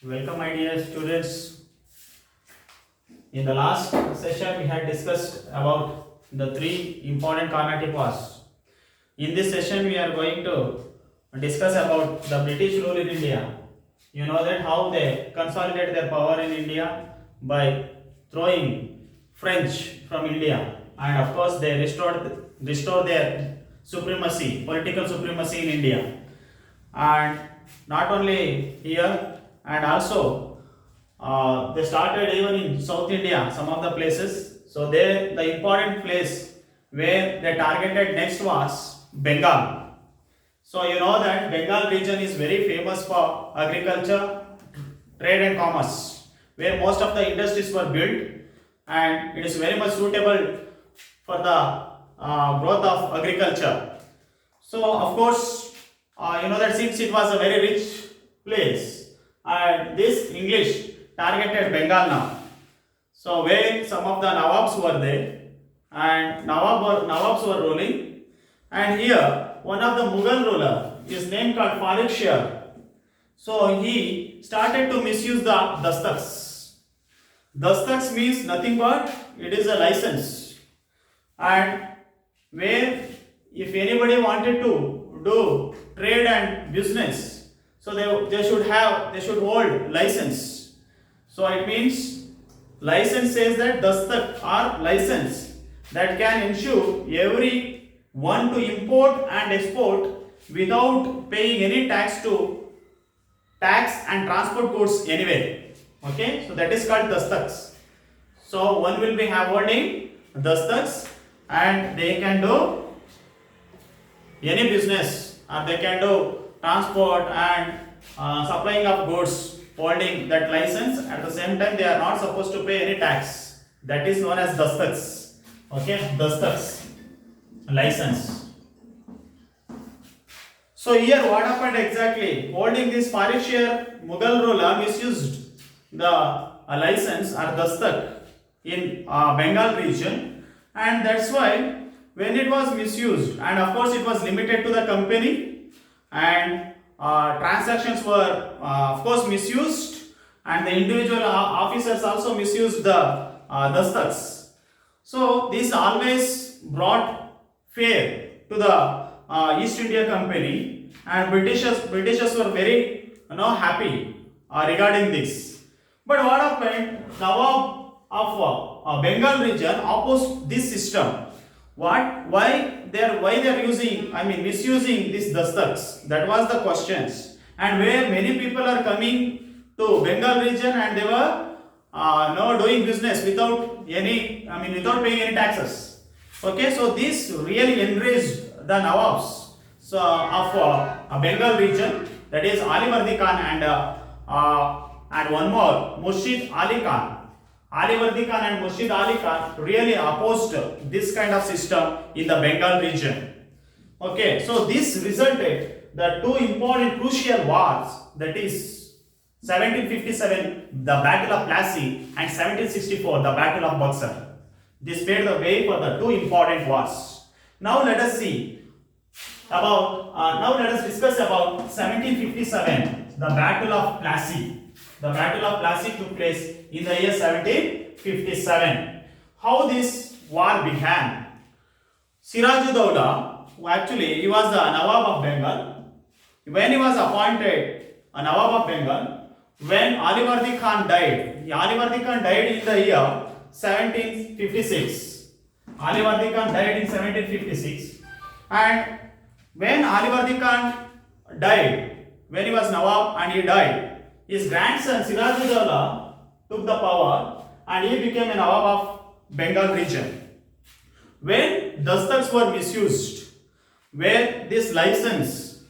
Welcome, my dear students. In the last session, we had discussed about the three important Carnatic wars. In this session, we are going to discuss about the British rule in India. You know that how they consolidated their power in India by throwing French from India, and of course they restored their supremacy, political supremacy in India. And not only here, and also they started even in South India, some of the places. So there, the important place where they targeted next was Bengal. So you know that Bengal region is very famous for agriculture, trade and commerce, where most of the industries were built, and it is very much suitable for the growth of agriculture. So of course, you know that since it was a very rich place, and this English targeted Bengal now. So where some of the Nawabs were there, and Nawabs were ruling, and here one of the Mughal ruler is named called Farrukh Shah. So he started to misuse the dastaks. Dastaks means nothing but it is a license, and where if anybody wanted to do trade and business, so they should hold license. So it means license says that dastak or license that can ensure every one to import and export without paying any tax and transport goods anywhere. Okay, so that is called dastaks. So one will be holding dastaks, and they can do any business, or they can do transport and supplying of goods holding that license. At the same time, they are not supposed to pay any tax. That is known as dastaks. Okay, dastaks, license. So here what happened exactly? Holding this Farrukh Shah Mughal ruler misused the license or dastak in Bengal region, and that's why when it was misused, and of course it was limited to the company, and transactions were of course misused, and the individual officers also misused the dastaks. So this always brought fear to the East India Company, and Britishers were very happy regarding this. But what happened? Nawab of Bengal region opposed this system. Why they are using, I mean misusing these dastaks? That was the questions. And where many people are coming to Bengal region, and they were doing business without without paying any taxes. Okay, so this really enraged the Nawabs of Bengal region, that is Ali Khan and one more Murshid Ali Khan. Ali Vardi Khan and Murshid Ali Khan really opposed this kind of system in the Bengal region. Okay, so this resulted the two important crucial wars, that is 1757 the Battle of Plassey and 1764 the Battle of Buxar. This paved the way for the two important wars. Now let us discuss about 1757 the Battle of Plassey. The Battle of Plassey took place in the year 1757. How this war began? Sirajuddaula, who actually he was the Nawab of Bengal, when he was appointed a Nawab of Bengal, when Alivardi Khan died, Alivardi Khan died in the year 1756. Alivardi Khan died in 1756, and when Alivardi Khan died, when he was Nawab and he died, his grandson Sirajuddaula took the power, and he became a Nawab of Bengal region. When dastaks were misused, where this license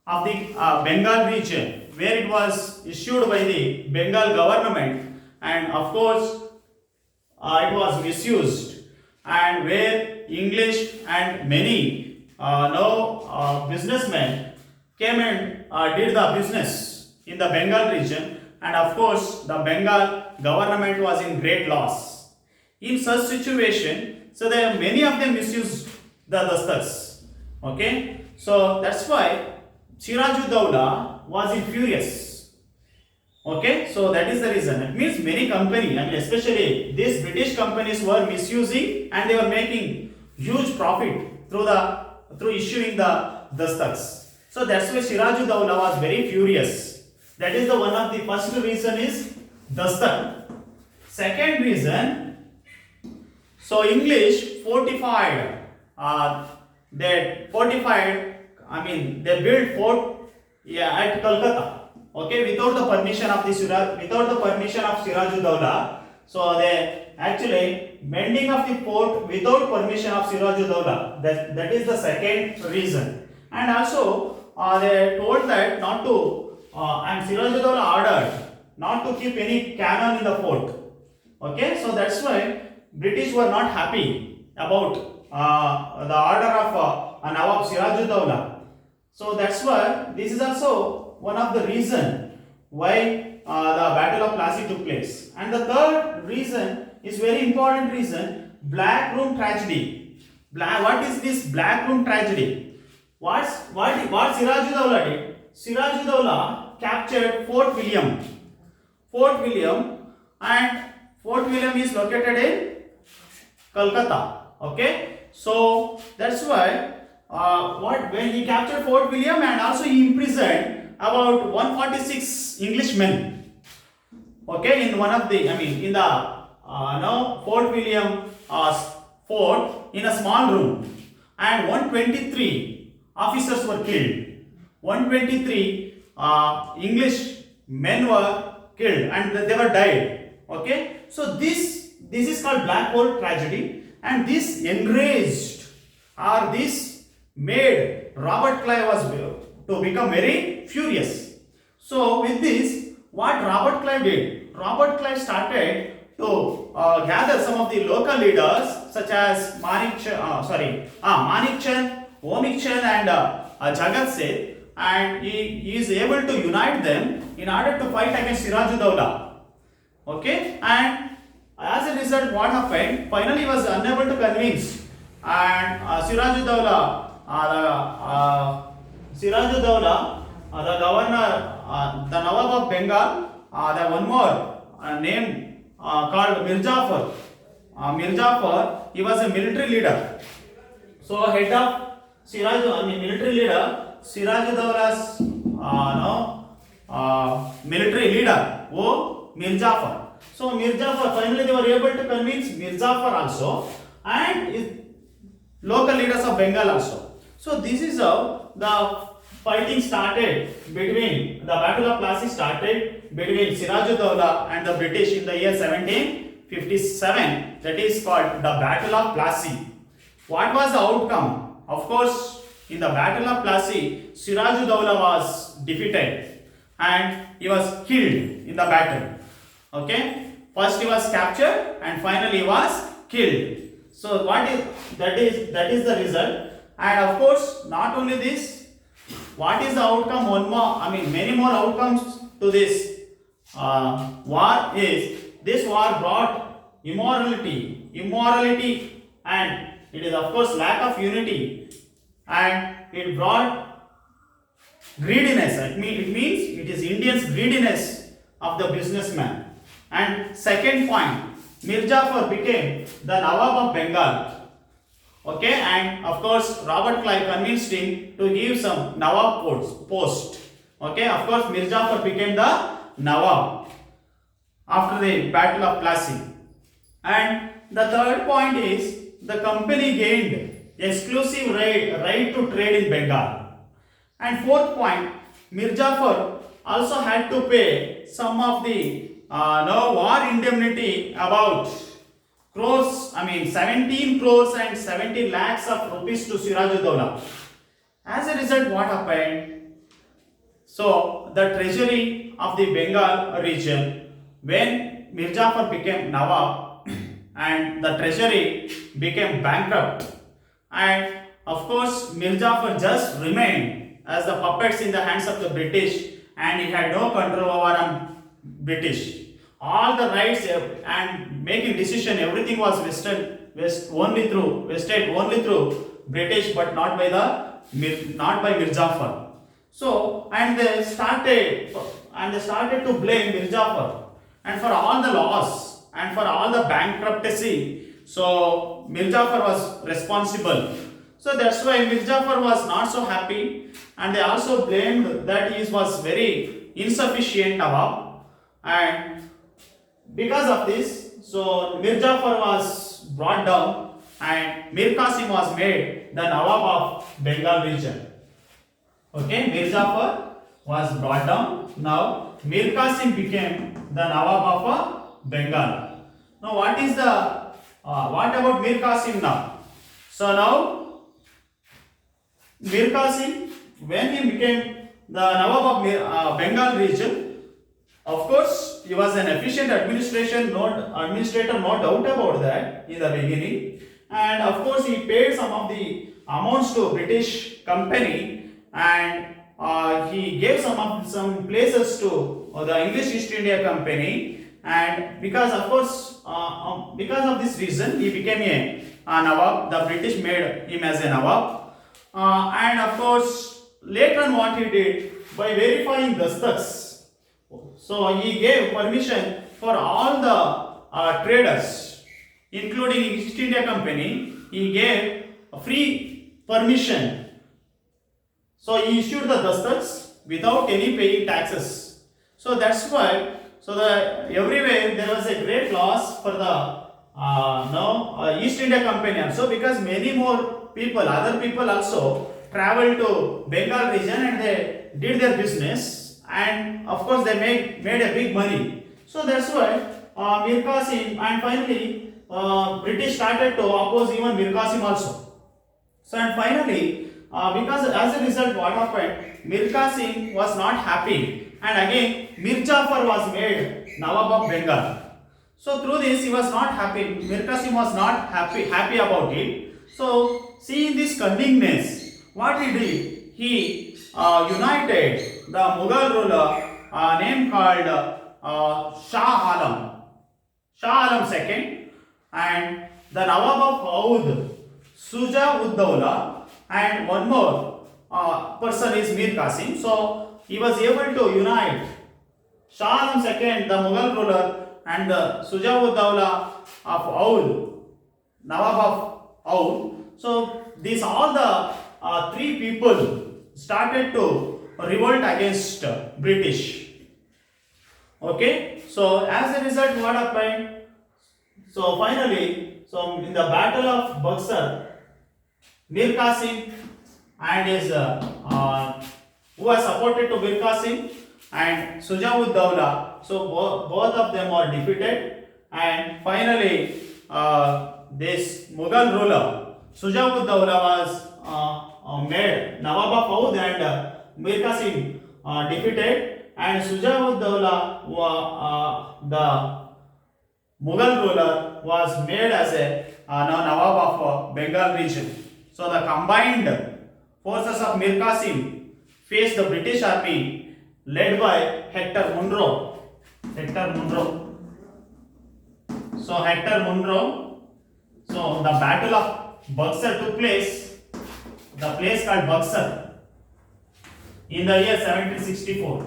of the Bengal region, where it was issued by the Bengal government, and of course it was misused, and where English and many businessmen came and did the business in the Bengal region, and of course the Bengal government was in great loss. In such situation, so there many of them misused the dastaks. Okay, so that's why Sirajuddaula was furious. Okay, so that is the reason. It means many companies, I mean especially these British companies were misusing and they were making huge profit through issuing the dastaks. So that's why Sirajuddaula was very furious. That is the one of the first reason is dastak. Second reason, so English fortified. They fortified. I mean they built fort, yeah, at Calcutta. Okay, without the permission of Sirajuddaula. So they actually mending of the fort without permission of Sirajuddaula. That is the second reason. And also they told that not to and Sirajuddaula ordered not to keep any cannon in the fort. Okay, so that's why British were not happy about the order of Nawab Sirajuddaula. So that's why this is also one of the reason why the Battle of Plassey took place. And the third reason is very important reason, Black Room tragedy. What is this Black Room tragedy? What Sirajuddaula did? Sirajuddaula captured Fort William. And Fort William is located in Calcutta. Okay, so that's why when he captured Fort William and also he imprisoned about 146 Englishmen. Okay, in one of the, I mean, in the Fort William fort in a small room, and 123 officers were killed. 123 English men were killed and they were died. Okay, so this is called Black Hole tragedy, and this enraged or this made Robert Clive was to become very furious. So with this, what Robert Clive did? Robert Clive started to gather some of the local leaders such as Manik Chand, Omik Chand and Jagat Seth, and he is able to unite them in order to fight against Sirajuddaula. Okay, and as a result, what happened? Finally, he was unable to convince, and Sirajuddaula, the governor, the Nawab of Bengal, the one more name called Mir Jafar. Mir Jafar, he was a military leader. So head of military leader, Sirajuddaula's military leader, Mir Jafar. So Mir Jafar, finally they were able to convince Mir Jafar also and local leaders of Bengal also. So this is how the fighting started between, the Battle of Plassey started between Sirajuddaula and the British in the year 1757. That is called the Battle of Plassey. What was the outcome? Of course, in the Battle of Plassey, Sirajuddaula was defeated and he was killed in the battle. Okay, first he was captured and finally he was killed. So that is the result. And of course, not only this, what is the outcome? Many more outcomes to this war is, this war brought immorality, and it is of course lack of unity, and it brought greediness. It means it is Indians' greediness of the businessman. And second point, Mir Jafar became the Nawab of Bengal. Okay, and of course Robert Clive convinced him to give some Nawab post. Okay, of course Mir Jafar became the Nawab after the Battle of Plassey. And the third point is, the company gained exclusive right to trade in Bengal. And fourth point, Mir Jafar also had to pay some of the war indemnity about 17 crores and 70 lakhs of rupees to Sirajuddaula. As a result, what happened? So the treasury of the Bengal region, when Mir Jafar became Nawab and the treasury became bankrupt, and of course Mir Jafar just remained as the puppets in the hands of the British, and he had no control over on British. All the rights and making decision, everything was vested only through British, but not by Mir Jafar. So, and they started and they started to blame Mir Jafar and for all the loss and for all the bankruptcy. So Mir Jafar was responsible. So that's why Mir Jafar was not so happy, and they also blamed that he was very insufficient Nawab, and because of this, so Mir Jafar was brought down and Mir Qasim was made the Nawab of Bengal region. Okay, Mir Jafar was brought down. Now Mir Qasim became the Nawab of Bengal. Now what about Mir Qasim now? So now Mir Qasim, when he became the Nawab of Bengal region, of course he was an efficient administrator, no doubt about that in the beginning, and of course he paid some of the amounts to British company, and he gave some places to the English East India Company, and because of this reason he became a Nawab. The British made him as a Nawab, and of course later on what he did, by verifying dastats, so he gave permission for all the traders, including East India Company. He gave a free permission. So he issued the dastats without any paying taxes. So that's why, everywhere there was a great loss for the East India Company also, because many more people, other people also traveled to Bengal region and they did their business, and of course they made a big money. So that's why Mir Qasim, and finally British started to oppose even Mir Qasim also. So and finally, because as a result what happened, Mir Qasim was not happy, and again Mir Jafar was made Nawab of Bengal. So through this he was not happy. Mir Qasim was not happy about it. So seeing this cunningness, what he did, he united the Mughal ruler name called Shah Alam II, and the Nawab of Oudh, Shuja-ud-Dawla, and one more person is Mir Qasim. So he was able to unite Shah Alam II, the Mughal ruler, and the Shuja-ud-Dawla of Oudh, Nawab of Oudh. So these all the three people started to revolt against British. Okay, so as a result what happened? So finally, so in the Battle of Buxar, Mir Qasim and his who was supported to Mir Qasim and Shuja-ud-Dawla, so both of them are defeated, and finally this Mughal ruler Shuja-ud-Dawla was made Nawab of Oudh, and Mir Qasim defeated, and Shuja-ud-Dawla, the Mughal ruler, was made as a Nawab of Bengal region. So the combined forces of Mir Qasim faced the British army led by Hector Munro. So Hector Munro. So the Battle of Buxar took place, the place called Buxar, in the year 1764.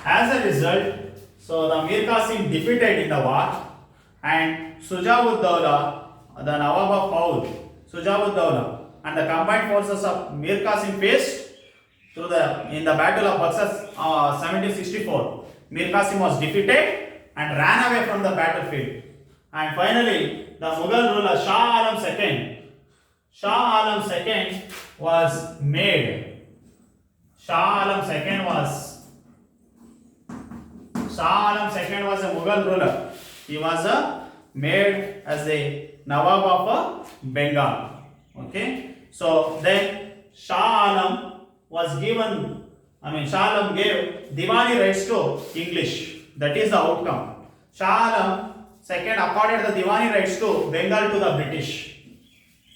As a result, so the Mir Qasim defeated in the war, and Shuja-ud-Dawla, the Nawab of Oudh, Shuja-ud-Dawla, and the combined forces of Mir Qasim faced in the Battle of Buxar 1764. Mir Qasim was defeated and ran away from the battlefield. And finally, the Mughal ruler Shah Alam II was made. Shah Alam II was a Mughal ruler. He was made as a Nawab of Bengal. Okay. So then Shah Alam gave Diwani rights to English. That is the outcome. Shah Alam II accorded the Diwani rights to Bengal to the British.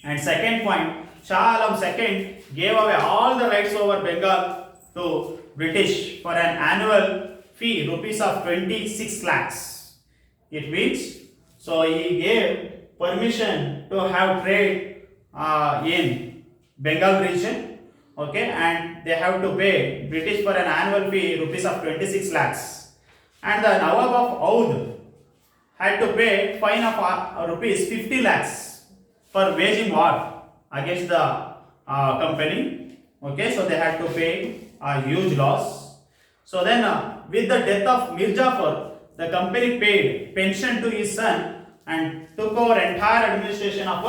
And second point, Shah Alam II gave away all the rights over Bengal to British for an annual fee rupees of 26 lakhs. It means, so he gave permission to have trade in Bengal region. Okay, and they have to pay British for an annual fee rupees of 26 lakhs. And the Nawab of Oudh had to pay fine of rupees 50 lakhs for waging war against the company. Okay, so they had to pay a huge loss. So then, with the death of Mir Jafar, the company paid pension to his son and took over entire administration of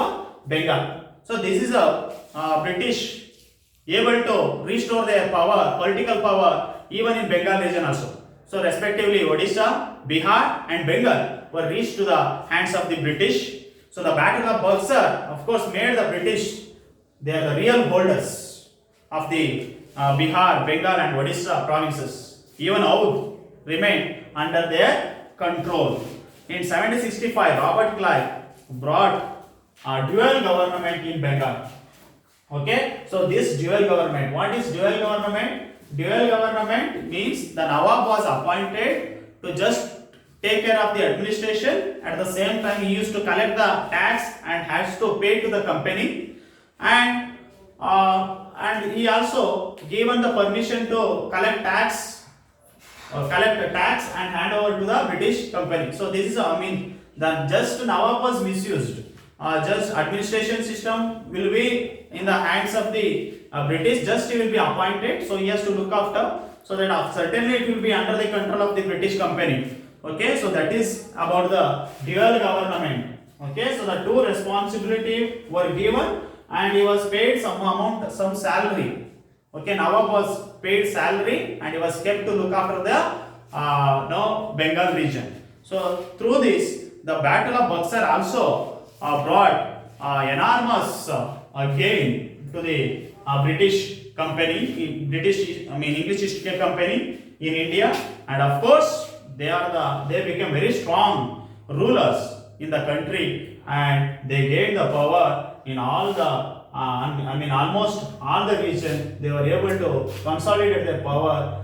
Bengal. So this is a British able to restore their power, political power, even in Bengal region also. So respectively, Odisha, Bihar, and Bengal were reached to the hands of the British. So the Battle of Buxar, of course, made the British, they are the real holders of the Bihar, Bengal, and Odisha provinces. Even Oudh remained under their control. In 1765, Robert Clive brought a dual government in Bengal. Okay, so this dual government, what is dual government? Dual government means the Nawab was appointed to just take care of the administration. At the same time, he used to collect the tax and has to pay to the company, and he also given the permission to collect tax and hand over to the British company. So this is the just Nawab was misused. Just administration system will be in the hands of the British. Just he will be appointed, so he has to look after. So that certainly it will be under the control of the British company. Okay, so that is about the dual government. Okay, so the two responsibility were given, and he was paid some amount, some salary. Okay, Nawab was paid salary, and he was kept to look after the Bengal region. So through this, the Battle of Buxar also brought enormous gain to the British company, English East India Company in India, and of course they became very strong rulers in the country, and they gained the power in all the almost all the region. They were able to consolidate their power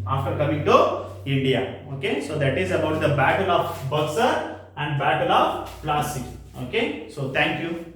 after coming to India. Okay, so that is about the Battle of Buxar and Battle of Plassey. Okay, so thank you.